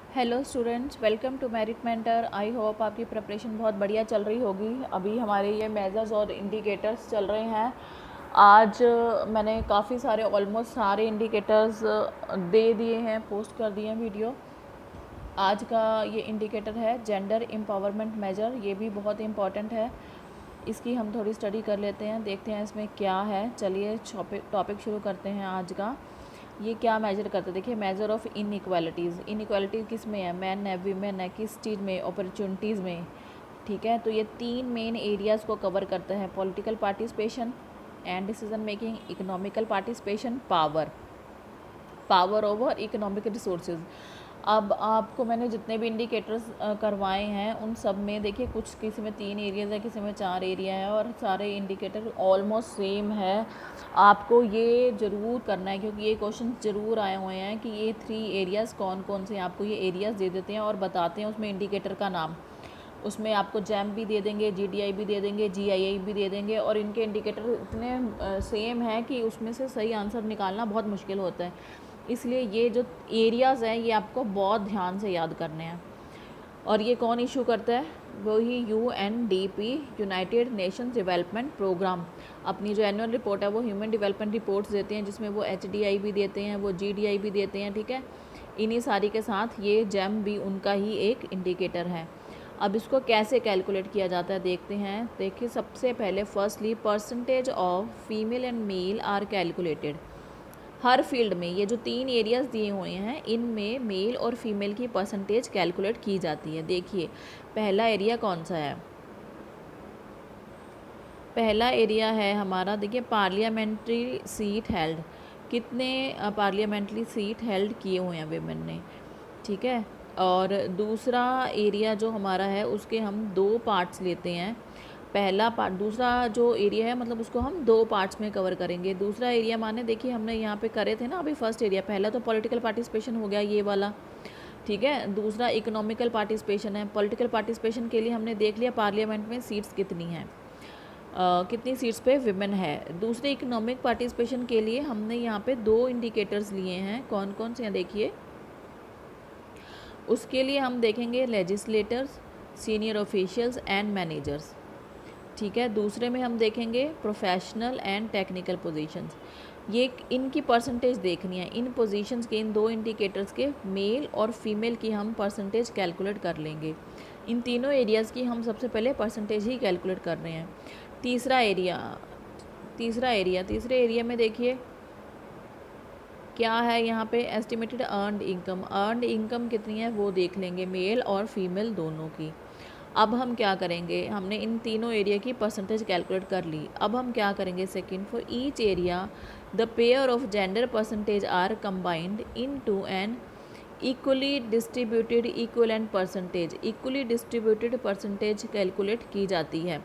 Hello students, welcome to merit mentor. I hope आपकी preparation बहुत बढ़िया चल रही होगी। अभी हमारे ये मेजर्स और इंडिकेटर्स चल रहे हैं। आज मैंने काफ़ी सारे ऑलमोस्ट सारे इंडिकेटर्स दे दिए हैं, पोस्ट कर दिए हैं वीडियो। आज का ये इंडिकेटर है जेंडर एम्पावरमेंट मेजर। ये भी बहुत इम्पॉर्टेंट है, इसकी हम थोड़ी स्टडी कर लेते हैं, देखते हैं इसमें क्या है। चलिए टॉपिक शुरू करते हैं आज का। ये क्या मेजर करते हैं? देखिए, मेजर ऑफ इनइक्वालिटीज़। इनइक्वालिटी किस में है? मैन है, वीमेन है, किस चीज़ में? अपॉर्चुनिटीज़ में। ठीक है, तो ये 3 मेन एरियाज़ को कवर करते हैं: political participation and decision making, economical participation, power over economic resources. अब आपको मैंने जितने भी इंडिकेटर्स करवाए हैं उन सब में देखिए, कुछ किसी में 3 एरियाज़ है, किसी में 4 एरिया है, और सारे इंडिकेटर ऑलमोस्ट सेम है। आपको ये ज़रूर करना है क्योंकि ये क्वेश्चन ज़रूर आए हुए हैं कि ये 3 एरियाज़ कौन कौन से हैं। आपको ये एरियाज़ दे देते हैं और बताते हैं उसमें इंडिकेटर का नाम। उसमें आपको जैम भी दे देंगे, जीडीआई भी दे देंगे, जीआईआई भी दे देंगे, और इनके इंडिकेटर इतने सेम हैं कि उसमें से सही आंसर निकालना बहुत मुश्किल होता है। इसलिए ये जो एरियाज़ हैं ये आपको बहुत ध्यान से याद करने हैं। और ये कौन इशू करता है? वही UNDP, United Nations Development Programme. अपनी जो एनुअल रिपोर्ट है वो ह्यूमन डेवलपमेंट रिपोर्ट्स देते हैं, जिसमें वो एचडीआई भी देते हैं, वो जीडीआई भी देते हैं। ठीक है, इन्हीं सारी के साथ ये जैम भी उनका ही एक इंडिकेटर है। अब इसको कैसे कैलकुलेट किया जाता है देखते हैं। देखिए, सबसे पहले firstly percentage of female and male are calculated. हर फील्ड में ये जो 3 एरियाज़ दिए हुए हैं इनमें मेल और फीमेल की परसेंटेज कैलकुलेट की जाती है। देखिए, पहला एरिया कौन सा है? पहला एरिया है हमारा, देखिए, पार्लियामेंट्री सीट हेल्ड। कितने पार्लियामेंट्री सीट हेल्ड किए हुए हैं विमेन ने? ठीक है, और दूसरा एरिया जो हमारा है उसके हम 2 पार्ट्स लेते हैं। पहला पार्ट, दूसरा जो एरिया है मतलब उसको हम 2 पार्ट्स में कवर करेंगे। दूसरा एरिया माने, देखिए हमने यहाँ पे करे थे ना अभी फर्स्ट एरिया। पहला तो पॉलिटिकल पार्टिसिपेशन हो गया ये वाला, ठीक है। दूसरा इकोनॉमिकल पार्टिसिपेशन है। पॉलिटिकल पार्टिसिपेशन के लिए हमने देख लिया पार्लियामेंट में सीट्स कितनी हैं, कितनी सीट्स पे विमेन है। दूसरे इकोनॉमिक पार्टिसिपेशन के लिए हमने यहाँ पे 2 इंडिकेटर्स लिए हैं। कौन कौन से हैं देखिए। उसके लिए हम देखेंगे legislators, senior officials and managers. ठीक है, दूसरे में हम देखेंगे प्रोफेशनल एंड टेक्निकल पोजीशंस। ये इनकी परसेंटेज देखनी है। इन पोजीशंस के, इन 2 इंडिकेटर्स के मेल और फीमेल की हम परसेंटेज कैलकुलेट कर लेंगे। इन तीनों एरियाज़ की हम सबसे पहले परसेंटेज ही कैलकुलेट कर रहे हैं। तीसरे एरिया में देखिए क्या है यहाँ पे, estimated earned income. Earned income कितनी है वो देख लेंगे, मेल और फीमेल दोनों की। अब हम क्या करेंगे, हमने इन तीनों एरिया की परसेंटेज कैलकुलेट कर ली। अब हम क्या करेंगे, second, for each area the pair of gender percentage are combined into an equally distributed equivalent percentage. Equally distributed percentage calculate की जाती है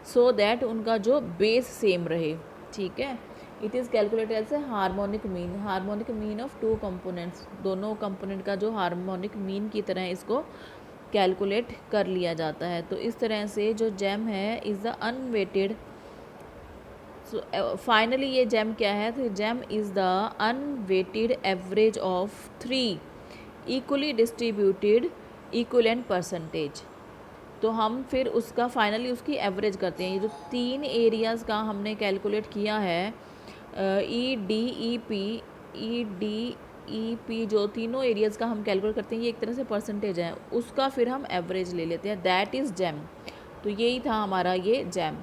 सो दैट उनका जो बेस सेम रहे। ठीक है, it is calculated as a harmonic mean. Harmonic mean of 2 components, दोनों component का जो हार्मोनिक मीन की तरह इसको कैलकुलेट कर लिया जाता है। तो इस तरह से जो जेम है इज़ द अनवेटेड। फाइनली ये जेम क्या है? तो GEM is the unweighted average of 3 equally distributed equivalent percentage. तो हम फिर उसका फाइनली उसकी एवरेज करते हैं। ये जो 3 एरियाज़ का हमने कैलकुलेट किया है, ई डी ई पी जो तीनों एरियाज़ का हम कैलकुलेट करते हैं, ये एक तरह से परसेंटेज है, उसका फिर हम एवरेज ले लेते हैं। That is GEM. तो यही था हमारा ये जेम।